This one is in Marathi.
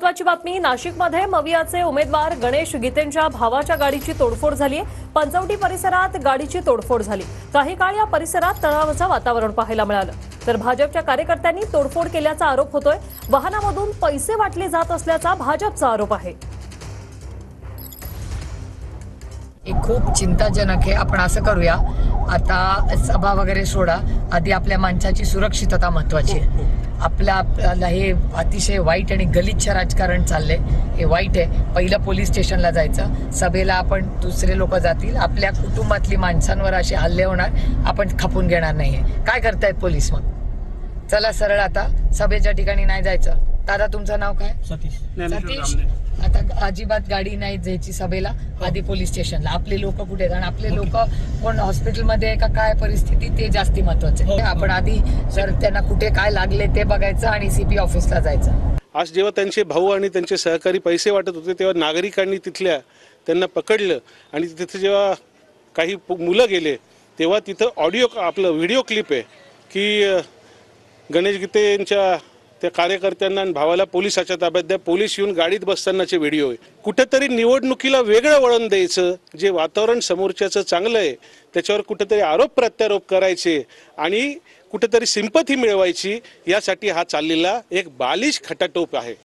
महत्वाची बातमी नाशिकमध्ये मवियाचे उमेदवार गणेश गीतेंच्या भावाच्या गाडीची तोडफोड झाली आहे। पंचवटी परिसरात गाडीची तोडफोड झाली। काही काळ या परिसरात तणावाचं वातावरण पाहायला मिळालं, तर भाजपच्या कार्यकर्त्यांनी तोडफोड केल्याचा आरोप होतोय। वाहनामधून पैसे वाटले जात असल्याचा भाजपचा आरोप आहे। खूप चिंताजनक आहे। आपण असं करूया, आता सभा वगैरे सोडा, आधी आपल्या माणसाची सुरक्षितता महत्वाची आहे। आपल्याला हे अतिशय वाईट आणि गलिच्छ राजकारण चाललंय, हे वाईट आहे। पहिलं पोलीस स्टेशनला जायचं, सभेला आपण दुसरे लोक जातील, आपल्या कुटुंबातली माणसांवर असे हल्ले होणार, आपण खपून घेणार नाहीये। काय करतायत पोलीस? मग चला सरळ आता सभेच्या ठिकाणी नाही जायचं। दादा तुमचं नाव काय? सतीश। आता अजिबात गाडी नाही जायची सभेला, आधी पोलीस स्टेशनला। आपले लोक कुठे आहेत आणि आपले लोक कोण हॉस्पिटलमध्ये आहे का, काय परिस्थिती, ते जास्ती महत्वाचं आहे। आपण आधी जर त्यांना कुठे काय लागले ते बघायचं आणि सीपी ऑफिसला जायचं। आज जेव्हा त्यांचे भाऊ आणि त्यांचे सहकारी पैसे वाटत होते, तेव्हा नागरिकांनी तिथल्या त्यांना पकडलं आणि तिथे जेव्हा काही मुलं गेले, तेव्हा तिथं ऑडिओ आपलं व्हिडिओ क्लिप आहे की गणेश गीतेंच्या त्या कार्यकर्त्यांना आणि भावाला पोलिसाच्या ताब्यात द्या, पोलीस येऊन गाडीत बसतानाचे व्हिडिओ आहे। कुठेतरी निवडणुकीला वेगळं वळण द्यायचं, जे वातावरण समोरच्याचं चांगलं आहे त्याच्यावर कुठेतरी आरोप प्रत्यारोप करायचे आणि कुठेतरी सिंपथी मिळवायची, यासाठी हा चाललेला एक बालिश खटाटोप आहे।